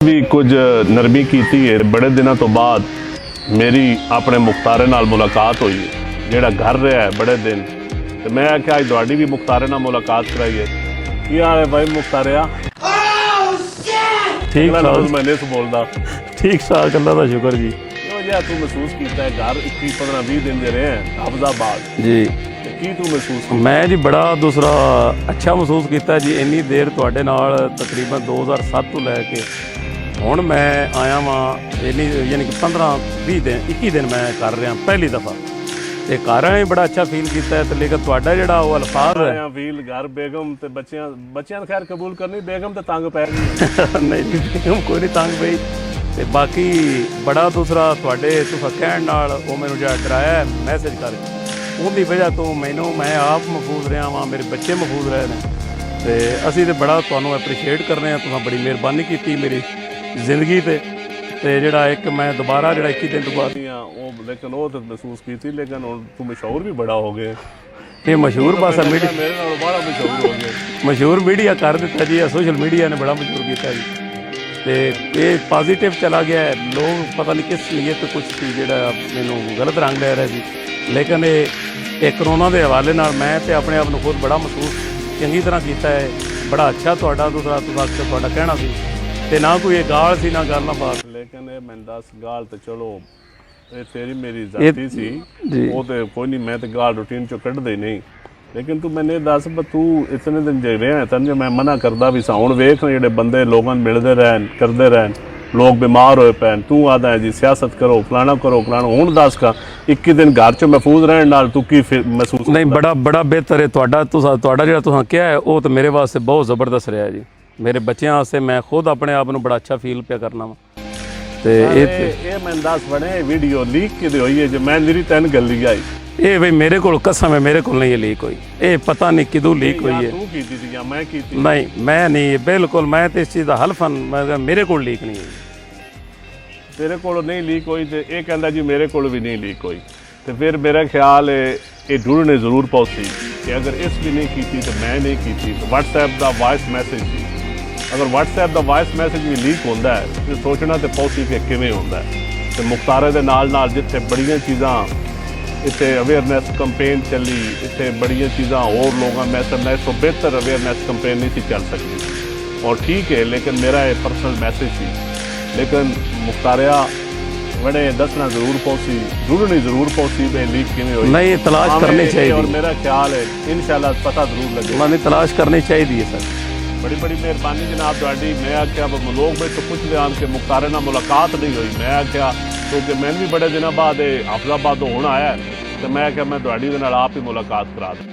भी कुछ नरमी की है। बड़े दिनों तो बाद मेरी अपने मुख्तारे नाल मुलाकात हुई है, जेड़ा घर रहा है बड़े दिन। तो मैं क्या अज तुहाडी भी मुख्तारे नाल मुलाकात कराई है। की हाल है भाई मुख्तारिया? ठीक ठाक मैं नहीं बोलता। ठीक ठाक, अल्लाह का शुक्र जी। तू महसूस किया है घर 21-15-20 दिन दे रहे हैं अहमदाबाद जी की तू महसूस किया? मैं जी बड़ा दूसरा अच्छा महसूस किया जी। इन्नी देर तुहाडे नाल तकरीबन 2007 तो लैके हुण मैं आया वहाँ इन्नी यानी कि 15-20 दिन 21 दिन मैं कर रहा पहली दफ़ा। ते कारण ही बड़ा अच्छा फील किया है। तो लेकिन तुहाडा जिहड़ा वो अल्फाज है फील घर बेगम ते बच्चियां खैर कबूल करनी, बेगम तो तंग पै गई नहीं जी बेगम कोई नहीं तंग पई। ते बाकी बड़ा दूसरा तुहाडे तुसां कहण नाल वो मैनूं जिहड़ा डराया मैसेज करके उहदी वजह तो मैनूं मैं आप महफूज रहा वां, मेरे बच्चे महफूज रहे हैं। ते असीं ते बड़ा तुहानूं एप्रीशिएट करने हैं। तुसां बड़ी मेहरबानी कीती मेरी जिंदगी ते जिहड़ा एक मैं दोबारा जिहड़ा 21 दिन तो बाद लेकिन वो तो महसूस की थी। लेकिन तू मशहूर भी बड़ा हो गए। ये मशहूर बस मीडिया मेरे नाल बड़ा मशहूर हो गए। मशहूर मीडिया कर दिता जी, सोशल मीडिया ने बड़ा मशहूर किया जी। तो ये पॉजिटिव चला गया है। लोग पता नहीं किस नीयत कुछ सी जो मैनू गलत रंग ले रहे थे। लेकिन ये करोना के हवाले नाल मैं तो अपने आप को खुद बड़ा महसूस चंगी तरह किया है। बड़ा अच्छा तुहाडा दूसरा तुहाडा कहना सी ते ना कोई ये गाल सी ना गल ना बात। लेकिन ये मैं दस गाल तो चलो ये तेरी मेरी जाती सी, वो तो कोई नहीं, मैं तो गाल रूटीन चो कढ़ दे नहीं। लेकिन तू मैंने दस तू इतने दिन जे रहा तन जो मैं मना करता भी सा हुण वेख जेडे बंदे लोगों मिलते रहन करते रहन, लोग बीमार होए पैन, तू आदा है जी सियासत करो फलाना हुण दस का 21 दिन घर च महफूज रहने नाल तू की महसूस नहीं? बड़ा बड़ा बेहतर है तुहाडा जिहड़ा तुसां कहा है वो तो मेरे वास्ते बहुत ज़बरदस्त रहा जी। मेरे बच्चों वास्ते मैं खुद अपने आप में बड़ा अच्छा फील पे करना वा। ये मैं दस बने वीडियो लीक कि हुई है जो मैं मेरी 3 गल्ली आई ये भाई मेरे को कसम है, मेरे को नहीं लीक हुई। ये पता नहीं किदू लीक हुई है। तू की थी या मैं की थी? नहीं मैं नहीं, बिल्कुल मैं तो इस चीज़ का हल्फन मेरे को लीक नहीं हुई। तेरे को नहीं लीक हुई तो ये कहता जी मेरे को भी नहीं लीक हुई। तो फिर मेरा ख्याल है ये ढूंढने जरूर पहुंची कि अगर इस भी नहीं की थी तो मैं नहीं की थी। तो व्हाट्सएप का वॉइस मैसेज थी, अगर व्हाट्सएप का वॉइस मैसेज भी लीक होता है तो सोचना तो पहुंची कि किवें होता है। तो मुख्तारे दे नाल जिथे बड़ियां चीज़ां इतने अवेयरनैस कंपेन चली, इतने बड़िया चीज़ां और लोगों में समझा तो बेहतर अवेयरनैस कंपेन नहीं थी चल सकती। और ठीक है, लेकिन मेरा ये पर्सनल मैसेज थी। लेकिन मुख्तारिया बड़े दसना जरूर पहुंची, ढूंढनी जरूर पहुंची भाई लीक किमें हुई। नहीं तलाश करनी चाहिए और मेरा ख्याल है इंशाल्लाह पता जरूर लगे। मैंने तलाश करनी चाहिए सर। बड़ी बड़ी मेहरबानी जनाब तुहाडी। मैं आख्या लोग मैं तो कुछ लिया कि मुख्तारे नाल मुलाकात नहीं हुई। मैं आख्या क्योंकि मैंने भी बड़े दिनों बाद हाफिजाबाद होना आया तो मैं क्या मैं तुहाडी दे नाल आप ही मुलाकात करा दूं।